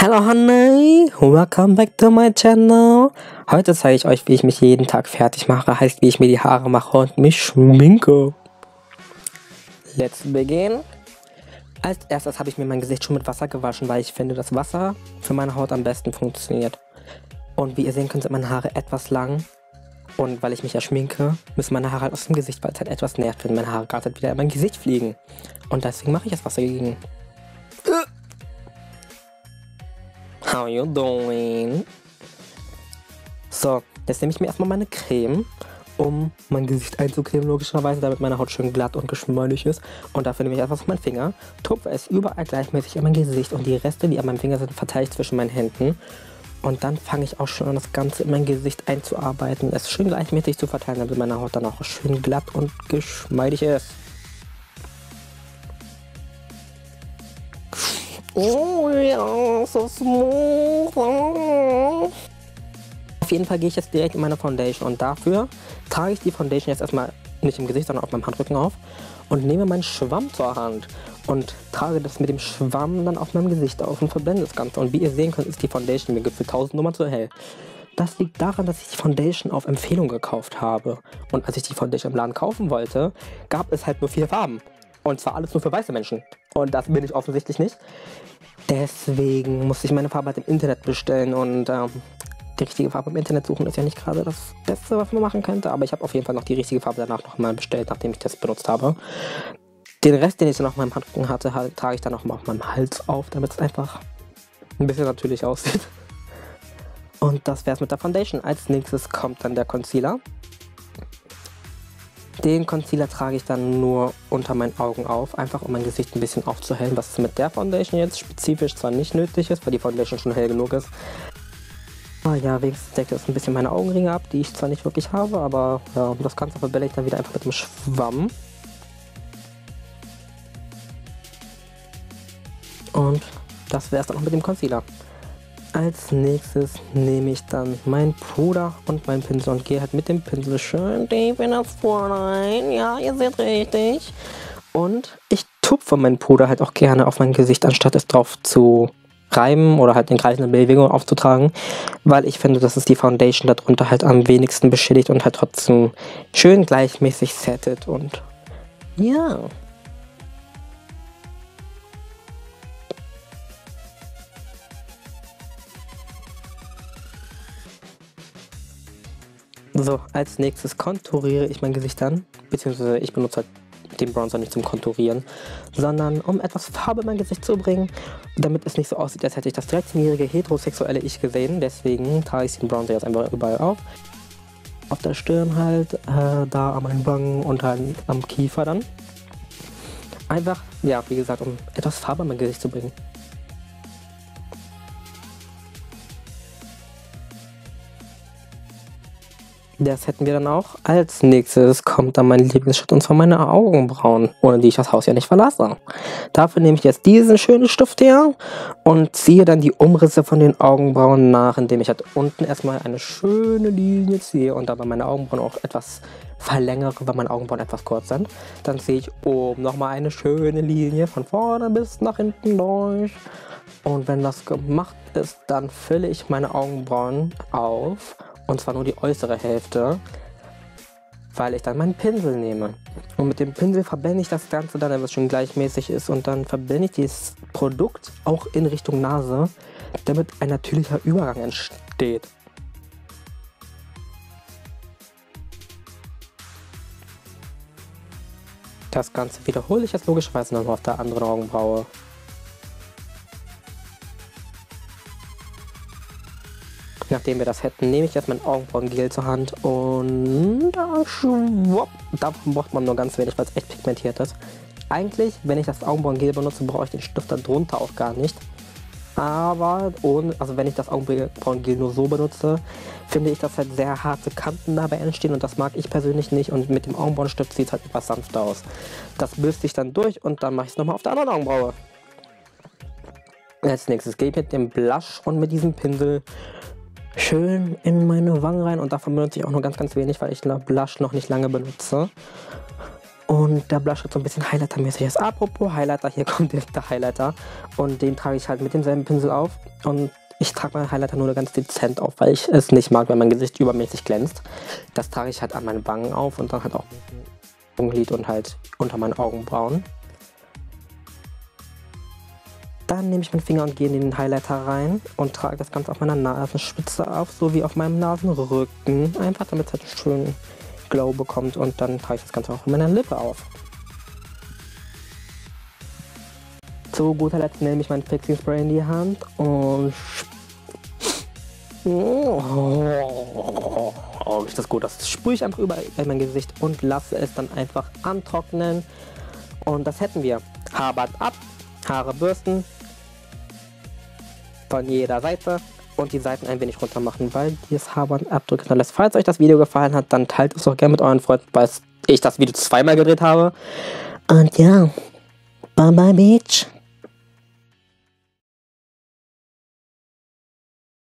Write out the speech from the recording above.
Hello Honey, welcome back to my channel. Heute zeige ich euch, wie ich mich jeden Tag fertig mache, heißt wie ich mir die Haare mache und mich schminke. Let's begin. Als erstes habe ich mir mein Gesicht schon mit Wasser gewaschen, weil ich finde, dass Wasser für meine Haut am besten funktioniert. Und wie ihr sehen könnt, sind meine Haare etwas lang. Und weil ich mich ja schminke, müssen meine Haare halt aus dem Gesicht, weil es halt etwas nervt, wenn meine Haare gerade wieder in mein Gesicht fliegen. Und deswegen mache ich das Wasser gegen. How you doing? So, jetzt nehme ich mir erstmal meine Creme, um mein Gesicht einzucremen, logischerweise, damit meine Haut schön glatt und geschmeidig ist. Und dafür nehme ich etwas auf meinen Finger, tupfe es überall gleichmäßig in mein Gesicht und die Reste, die an meinem Finger sind, verteile ich zwischen meinen Händen. Und dann fange ich auch schon an, das Ganze in mein Gesicht einzuarbeiten, es schön gleichmäßig zu verteilen, damit meine Haut dann auch schön glatt und geschmeidig ist. Oh ja, so smooth. Auf jeden Fall gehe ich jetzt direkt in meine Foundation und dafür trage ich die Foundation jetzt erstmal nicht im Gesicht, sondern auf meinem Handrücken auf und nehme meinen Schwamm zur Hand und trage das mit dem Schwamm dann auf meinem Gesicht auf und verblende das Ganze. Und wie ihr sehen könnt, ist die Foundation mir gefühlt 1000 Nummern zu hell. Das liegt daran, dass ich die Foundation auf Empfehlung gekauft habe. Und als ich die Foundation im Laden kaufen wollte, gab es halt nur 4 Farben. Und zwar alles nur für weiße Menschen. Und das bin ich offensichtlich nicht. Deswegen musste ich meine Farbe halt im Internet bestellen. Und die richtige Farbe im Internet suchen ist ja nicht gerade das Beste, was man machen könnte. Aber ich habe auf jeden Fall noch die richtige Farbe danach noch mal bestellt, nachdem ich das benutzt habe. Den Rest, den ich dann auf meinem Handrücken hatte, trage ich dann noch mal auf meinem Hals auf, damit es einfach ein bisschen natürlich aussieht. Und das wäre es mit der Foundation. Als nächstes kommt dann der Concealer. Den Concealer trage ich dann nur unter meinen Augen auf, einfach um mein Gesicht ein bisschen aufzuhellen, was mit der Foundation jetzt spezifisch zwar nicht nötig ist, weil die Foundation schon hell genug ist. Aber ja, wenigstens deckt das ein bisschen meine Augenringe ab, die ich zwar nicht wirklich habe, aber ja, das Ganze verbelle ich dann wieder einfach mit dem Schwamm. Und das wäre es dann auch mit dem Concealer. Als nächstes nehme ich dann mein Puder und meinen Pinsel und gehe halt mit dem Pinsel schön tief in das Vorlein. Ja, ihr seht richtig. Und ich tupfe meinen Puder halt auch gerne auf mein Gesicht, anstatt es drauf zu reiben oder halt in kreisenden Bewegungen aufzutragen. Weil ich finde, dass es die Foundation darunter halt am wenigsten beschädigt und halt trotzdem schön gleichmäßig settet. Und ja. So, als nächstes konturiere ich mein Gesicht dann, beziehungsweise ich benutze halt den Bronzer nicht zum Konturieren, sondern um etwas Farbe in mein Gesicht zu bringen, damit es nicht so aussieht, als hätte ich das 13-jährige heterosexuelle Ich gesehen. Deswegen trage ich den Bronzer jetzt einfach überall auf. Auf der Stirn halt, da an meinen Wangen und halt am Kiefer dann. Einfach, ja, wie gesagt, um etwas Farbe in mein Gesicht zu bringen. Das hätten wir dann auch. Als nächstes kommt dann mein Lieblingsschritt und zwar meine Augenbrauen, ohne die ich das Haus ja nicht verlasse. Dafür nehme ich jetzt diesen schönen Stift her und ziehe dann die Umrisse von den Augenbrauen nach, indem ich halt unten erstmal eine schöne Linie ziehe und dabei meine Augenbrauen auch etwas verlängere, weil meine Augenbrauen etwas kurz sind. Dann ziehe ich oben nochmal eine schöne Linie von vorne bis nach hinten durch. Und wenn das gemacht ist, dann fülle ich meine Augenbrauen auf. Und zwar nur die äußere Hälfte, weil ich dann meinen Pinsel nehme. Und mit dem Pinsel verblende ich das Ganze dann, damit es schon gleichmäßig ist. Und dann verblende ich dieses Produkt auch in Richtung Nase, damit ein natürlicher Übergang entsteht. Das Ganze wiederhole ich jetzt logischerweise noch auf der anderen Augenbraue. Nachdem wir das hätten, nehme ich jetzt mein Augenbrauengel zur Hand und schwupp, davon braucht man nur ganz wenig, weil es echt pigmentiert ist. Eigentlich, wenn ich das Augenbrauengel benutze, brauche ich den Stift darunter auch gar nicht. Aber also wenn ich das Augenbrauengel nur so benutze, finde ich, dass halt sehr harte Kanten dabei entstehen und das mag ich persönlich nicht und mit dem Augenbrauenstift sieht es halt etwas sanfter aus. Das bürste ich dann durch und dann mache ich es nochmal auf der anderen Augenbraue. Als nächstes gehe ich mit dem Blush und mit diesem Pinsel schön in meine Wangen rein und davon benutze ich auch nur ganz wenig, weil ich Blush noch nicht lange benutze. Und der Blush sieht so ein bisschen Highlighter-mäßig aus. Apropos Highlighter, hier kommt direkt der Highlighter. Und den trage ich halt mit demselben Pinsel auf. Und ich trage meinen Highlighter nur ganz dezent auf, weil ich es nicht mag, wenn mein Gesicht übermäßig glänzt. Das trage ich halt an meinen Wangen auf und dann halt auch Augenlid und halt unter meinen Augenbrauen. Dann nehme ich meinen Finger und gehe in den Highlighter rein und trage das Ganze auf meiner Nasenspitze auf, sowie auf meinem Nasenrücken. Einfach damit es halt einen schönen Glow bekommt und dann trage ich das Ganze auch auf meiner Lippe auf. Zu guter Letzt nehme ich mein Fixing Spray in die Hand und ist das gut. Das sprühe ich einfach überall in mein Gesicht und lasse es dann einfach antrocknen. Und das hätten wir. Haarband ab, Haare bürsten von jeder Seite und die Seiten ein wenig runter machen, weil dieses Haarband abdrücken lässt. Falls euch das Video gefallen hat, dann teilt es auch gerne mit euren Freunden, weil ich das Video zweimal gedreht habe. Und ja, bye bye Beach.